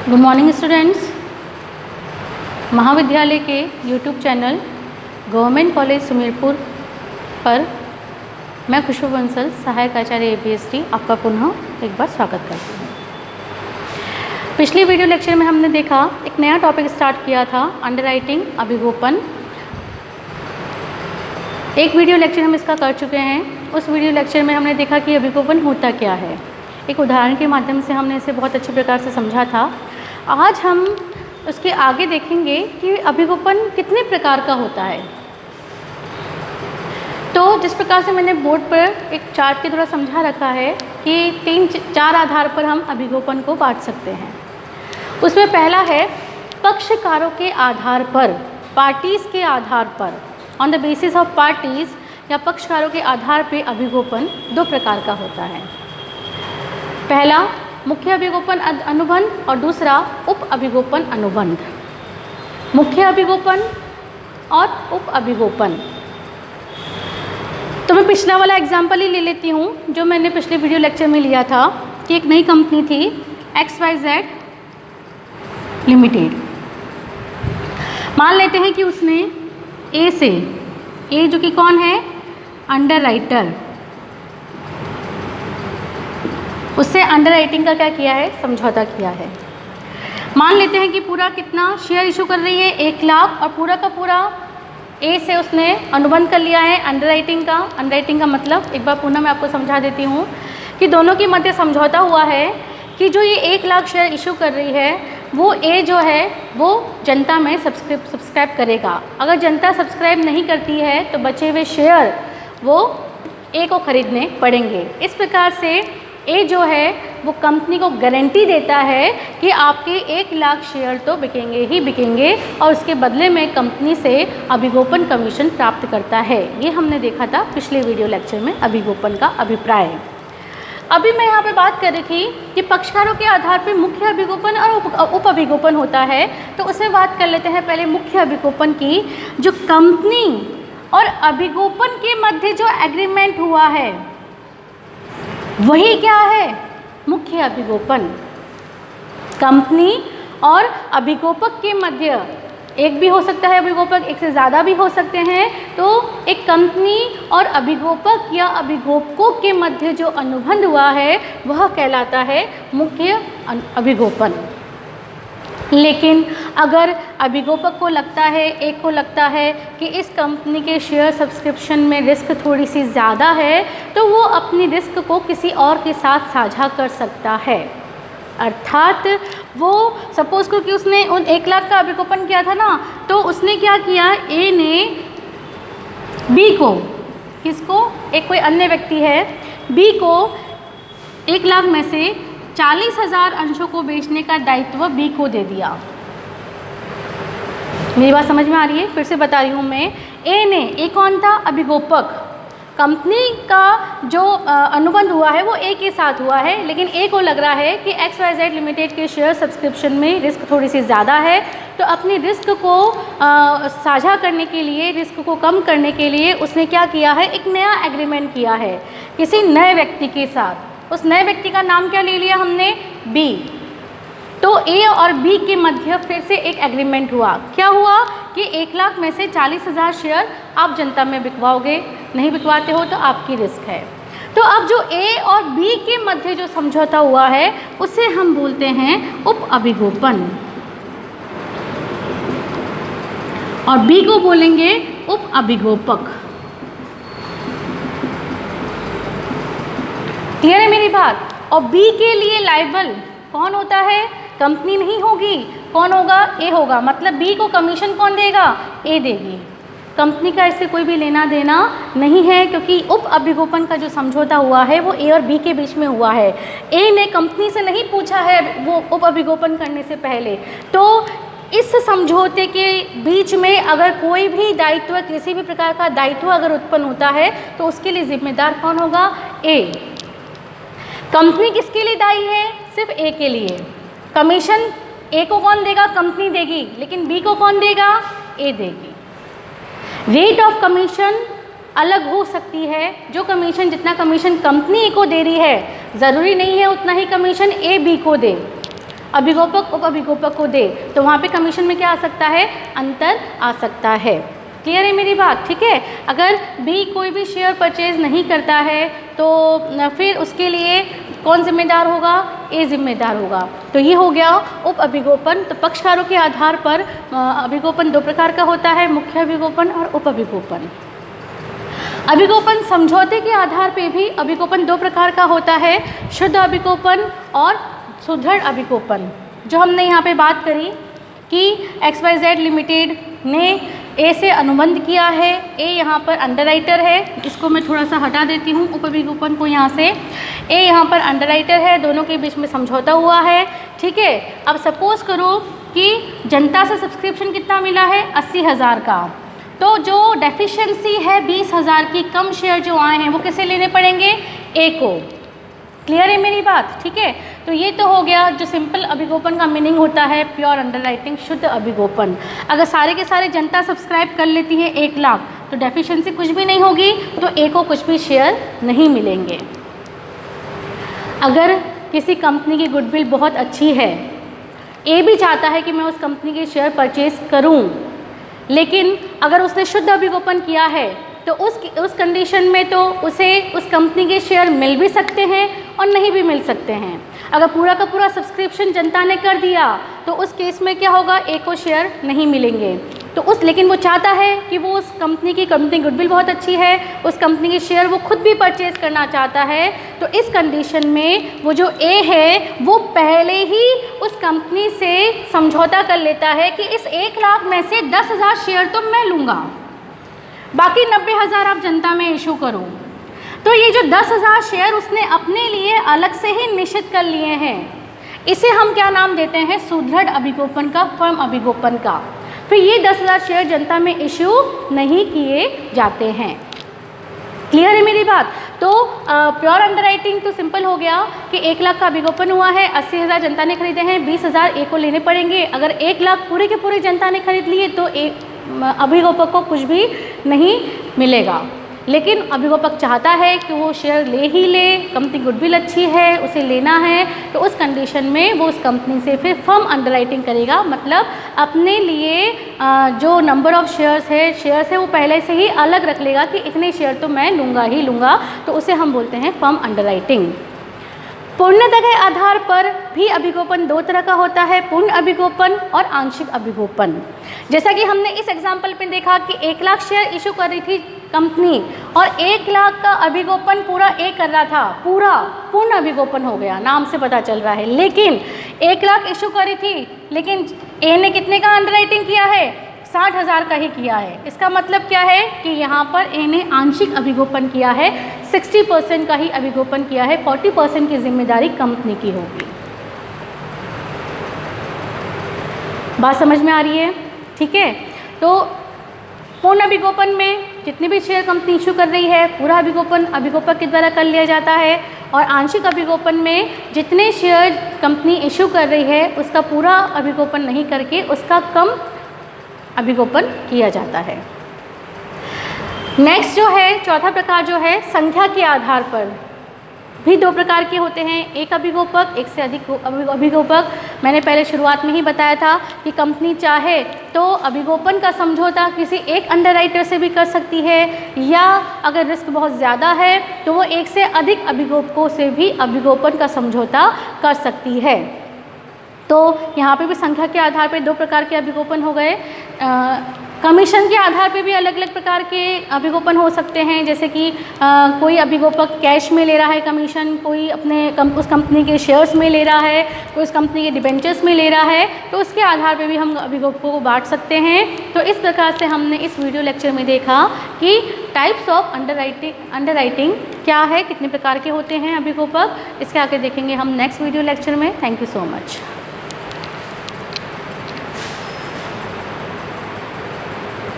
Good morning students. महाविद्यालय के YouTube channel government college Sumerpur पर मैं खुशबू बंसल, सहायक आचार्य APST, आपका पुनः एक बार स्वागत करती हूँ। पिछले वीडियो लेक्चर में हमने देखा एक नया टॉपिक स्टार्ट किया था, अंडरराइटिंग, अभिगोपन। एक वीडियो लेक्चर हम इसका कर चुके हैं। उस वीडियो लेक्चर में हमने देखा कि अभिगोपन होता क्या है। एक उदाहरण के माध्यम से हमने इसे बहुत अच्छे प्रकार से समझा था। आज हम उसके आगे देखेंगे कि अभिगोपन कितने प्रकार का होता है। तो जिस प्रकार से मैंने बोर्ड पर एक चार्ट के द्वारा समझा रखा है कि चार आधार पर हम अभिगोपन को बांट सकते हैं। उसमें पहला है पक्षकारों के आधार पर, पार्टीज़ के आधार पर, on the basis of parties या पक्षकारों के आधार पर अभिगोपन दो प्रकार का होता है। पहला मुख्य अभिगोपन अनुबंध और दूसरा उप अभिगोपन अनुबंध। मुख्य अभिगोपन और उप अभिगोपन। तो मैं पिछला वाला एग्जाम्पल ही ले लेती हूँ जो मैंने पिछले वीडियो लेक्चर में लिया था कि एक नई कंपनी थी XYZ लिमिटेड। मान लेते हैं कि उसने ए से, ए जो कि कौन है, अंडरराइटर, उससे अंडरराइटिंग का क्या किया है, समझौता किया है। मान लेते हैं कि पूरा कितना शेयर इशू कर रही है, 1 लाख, और पूरा का पूरा ए से उसने अनुबंध कर लिया है अंडरराइटिंग का। अंडरराइटिंग का मतलब एक बार पुनः मैं आपको समझा देती हूँ कि दोनों के मध्य समझौता हुआ है कि जो ये 1 लाख शेयर इशू कर रही है वो ए जो है वो जनता में सब्सक्राइब करेगा। अगर जनता सब्सक्राइब नहीं करती है तो बचे हुए शेयर वो ए को खरीदने पड़ेंगे। इस प्रकार से ए जो है वो कंपनी को गारंटी देता है कि आपके 1 लाख शेयर तो बिकेंगे ही बिकेंगे, और उसके बदले में कंपनी से अभिगोपन कमीशन प्राप्त करता है। ये हमने देखा था पिछले वीडियो लेक्चर में अभिगोपन का अभिप्राय। अभी मैं यहाँ पे बात कर रही थी कि पक्षकारों के आधार पर मुख्य अभिगोपन और उप अभिगोपन होता है। तो उसमें बात कर लेते हैं पहले मुख्य अभिगोपन की। जो कंपनी और अभिगोपन के मध्य जो एग्रीमेंट हुआ है वही क्या है, मुख्य अभिगोपन। कंपनी और अभिगोपक के मध्य, एक भी हो सकता है अभिगोपक, एक से ज़्यादा भी हो सकते हैं। तो एक कंपनी और अभिगोपक या अभिगोपकों के मध्य जो अनुबंध हुआ है वह कहलाता है मुख्य अभिगोपन। लेकिन अगर अभिगोपक को लगता है, एक को लगता है कि इस कंपनी के शेयर सब्सक्रिप्शन में रिस्क थोड़ी सी ज़्यादा है, तो वो अपनी रिस्क को किसी और के साथ साझा कर सकता है। अर्थात वो सपोज़ करो कि उसने उन 1 लाख का अभिगोपन किया था ना, तो उसने क्या किया, ए ने बी को, किसको, एक कोई अन्य व्यक्ति है, बी को 1 लाख में से 40,000 अंशों को बेचने का दायित्व बी को दे दिया। मेरी बात समझ में आ रही है? फिर से बता रही हूँ मैं। ए ने, ए कौन था, अभिगोपक। कंपनी का जो अनुबंध हुआ है वो ए के साथ हुआ है, लेकिन ए को लग रहा है कि XYZ लिमिटेड के शेयर सब्सक्रिप्शन में रिस्क थोड़ी सी ज़्यादा है, तो अपनी रिस्क को साझा करने के लिए, रिस्क को कम करने के लिए उसने क्या किया है, एक नया एग्रीमेंट किया है किसी नए व्यक्ति के साथ। उस नए व्यक्ति का नाम क्या ले लिया हमने, बी। तो ए और बी के मध्य फिर से एक एग्रीमेंट हुआ। क्या हुआ कि 1 लाख में से 40,000 शेयर आप जनता में बिकवाओगे, नहीं बिकवाते हो तो आपकी रिस्क है। तो अब जो ए और बी के मध्य जो समझौता हुआ है उसे हम बोलते हैं उप अभिगोपन, और बी को बोलेंगे उप अभिगोपक। क्लियर है मेरी बात? और बी के लिए लायबल कौन होता है, कंपनी नहीं होगी, कौन होगा, ए होगा। मतलब बी को कमीशन कौन देगा, ए देगी। कंपनी का इससे कोई भी लेना देना नहीं है, क्योंकि उप अभिगोपन का जो समझौता हुआ है वो ए और बी के बीच में हुआ है। ए ने कंपनी से नहीं पूछा है वो उप अभिगोपन करने से पहले। तो इस समझौते के बीच में अगर कोई भी दायित्व, किसी भी प्रकार का दायित्व अगर उत्पन्न होता है तो उसके लिए जिम्मेदार कौन होगा, ए। कंपनी किसके लिए दायी है, सिर्फ ए के लिए। कमीशन ए को कौन देगा, कंपनी देगी, लेकिन बी को कौन देगा, ए देगी। रेट ऑफ कमीशन अलग हो सकती है। जो कमीशन, जितना कमीशन कंपनी ए को दे रही है, ज़रूरी नहीं है उतना ही कमीशन ए बी को दे। अभिगोपक उप अभिगोपक को दे, तो वहाँ पे कमीशन में क्या आ सकता है, अंतर आ सकता है। क्लियर है मेरी बात, ठीक है। अगर बी कोई भी शेयर परचेज नहीं करता है तो फिर उसके लिए कौन जिम्मेदार होगा, ए जिम्मेदार होगा। तो ये हो गया उप अभिगोपन। तो पक्षकारों के आधार पर अभिगोपन दो प्रकार का होता है, मुख्य अभिगोपन और उप अभिगोपन। अभिगोपन समझौते के आधार पे भी अभिगोपन दो प्रकार का होता है, शुद्ध अभिगोपन और सुदृढ़ अभिगोपन। जो हमने यहाँ पे बात करी कि XYZ लिमिटेड ने ए से अनुबंध किया है, ए यहाँ पर अंडरराइटर है, इसको मैं थोड़ा सा हटा देती हूँ उप अभिगोपन को यहाँ से। ए यहाँ पर अंडरराइटर है, दोनों के बीच में समझौता हुआ है, ठीक है। अब सपोज़ करो कि जनता से सब्सक्रिप्शन कितना मिला है, 80,000 का। तो जो डेफिशिएंसी है 20,000 की, कम शेयर जो आए हैं वो किसे लेने पड़ेंगे, ए को। क्लियर है मेरी बात, ठीक है। तो ये तो हो गया जो सिंपल अभिगोपन का मीनिंग होता है, प्योर अंडरराइटिंग, शुद्ध अभिगोपन। अगर सारे के सारे जनता सब्सक्राइब कर लेती है 1 लाख, तो डेफिशिएंसी कुछ भी नहीं होगी, तो ए को कुछ भी शेयर नहीं मिलेंगे। अगर किसी कंपनी की गुडविल बहुत अच्छी है, ए भी चाहता है कि मैं उस कंपनी के शेयर परचेज करूं, लेकिन अगर उसने शुद्ध अभिगोपन किया है तो उस कंडीशन में तो उसे उस कंपनी के शेयर मिल भी सकते हैं और नहीं भी मिल सकते हैं। अगर पूरा का पूरा सब्सक्रिप्शन जनता ने कर दिया तो उस केस में क्या होगा, ए को शेयर नहीं मिलेंगे। तो लेकिन वो चाहता है कि वो उस कंपनी गुडविल बहुत अच्छी है, उस कंपनी के शेयर वो खुद भी परचेज करना चाहता है। तो इस कंडीशन में वो जो ए है वो पहले ही उस कंपनी से समझौता कर लेता है कि इस 1 लाख में से 10,000 शेयर तो मैं लूँगा, बाकी 90,000 आप जनता में इशू करो। तो ये जो 10,000 शेयर उसने अपने लिए अलग से ही निश्चित कर लिए हैं, इसे हम क्या नाम देते हैं, सुदृढ़ अभिगोपन का, फर्म अभिगोपन का। फिर ये 10,000 शेयर जनता में इशू नहीं किए जाते हैं। क्लियर है मेरी बात। तो प्योर अंडरराइटिंग तो सिंपल हो गया कि 1 लाख का अभिगोपन हुआ है, 80,000 जनता ने खरीदे हैं, 20,000 ए को लेने पड़ेंगे। अगर 1 लाख पूरे के पूरे जनता ने खरीद लिए तो अभिगोपक को कुछ भी नहीं मिलेगा। लेकिन अभिगोपक चाहता है कि वो शेयर ले ही ले, कंपनी गुडविल अच्छी है, उसे लेना है, तो उस कंडीशन में वो उस कंपनी से फिर फर्म अंडरराइटिंग करेगा। मतलब अपने लिए जो नंबर ऑफ शेयर्स है वो पहले से ही अलग रख लेगा कि इतने शेयर तो मैं लूँगा ही लूँगा, तो उसे हम बोलते हैं फर्म अंडरराइटिंग। पूर्णता के आधार पर भी अभिगोपन दो तरह का होता है, पूर्ण अभिगोपन और आंशिक अभिगोपन। जैसा कि हमने इस एग्जाम्पल में देखा कि 1 लाख शेयर इशू कर रही थी कंपनी और 1 लाख का अभिगोपन पूरा ए कर रहा था, पूरा पूर्ण अभिगोपन हो गया, नाम से पता चल रहा है। लेकिन 1 लाख इशू करी थी, लेकिन ए ने कितने का अंडरराइटिंग किया है, 60,000 का ही किया है। इसका मतलब क्या है कि यहाँ पर ए ने आंशिक अभिगोपन किया है, 60% का ही अभिगोपन किया है, 40% की जिम्मेदारी कंपनी की होगी। बात समझ में आ रही है, ठीक है। तो पूर्ण अभिगोपन में जितने भी शेयर कंपनी इशू कर रही है पूरा अभिगोपन अभिगोपक के द्वारा कर लिया जाता है, और आंशिक अभिगोपन में जितने शेयर कंपनी इशू कर रही है उसका पूरा अभिगोपन नहीं करके उसका कम अभिगोपन किया जाता है। नेक्स्ट जो है, चौथा प्रकार जो है, संख्या के आधार पर भी दो प्रकार के होते हैं, एक अभिगोपक, एक से अधिक अभिगोपक। मैंने पहले शुरुआत में ही बताया था कि कंपनी चाहे तो अभिगोपन का समझौता किसी एक अंडरराइटर से भी कर सकती है, या अगर रिस्क बहुत ज़्यादा है तो वो एक से अधिक अभिगोपकों से भी अभिगोपन का समझौता कर सकती है। तो यहाँ पे भी संख्या के आधार पे दो प्रकार के अभिगोपन हो गए। कमीशन के आधार पे भी अलग अलग प्रकार के अभिगोपन हो सकते हैं, जैसे कि कोई अभिगोपक कैश में ले रहा है कमीशन, कोई अपने उस कंपनी के शेयर्स में ले रहा है, कोई उस कंपनी के डिबेंचर्स में ले रहा है, तो उसके आधार पे भी हम अभिगोपकों को बांट सकते हैं। तो इस प्रकार से हमने इस वीडियो लेक्चर में देखा कि टाइप्स ऑफ अंडरराइटिंग क्या है, कितने प्रकार के होते हैं अभिगोपक। इसके आगे देखेंगे हम नेक्स्ट वीडियो लेक्चर में। Thank you so much.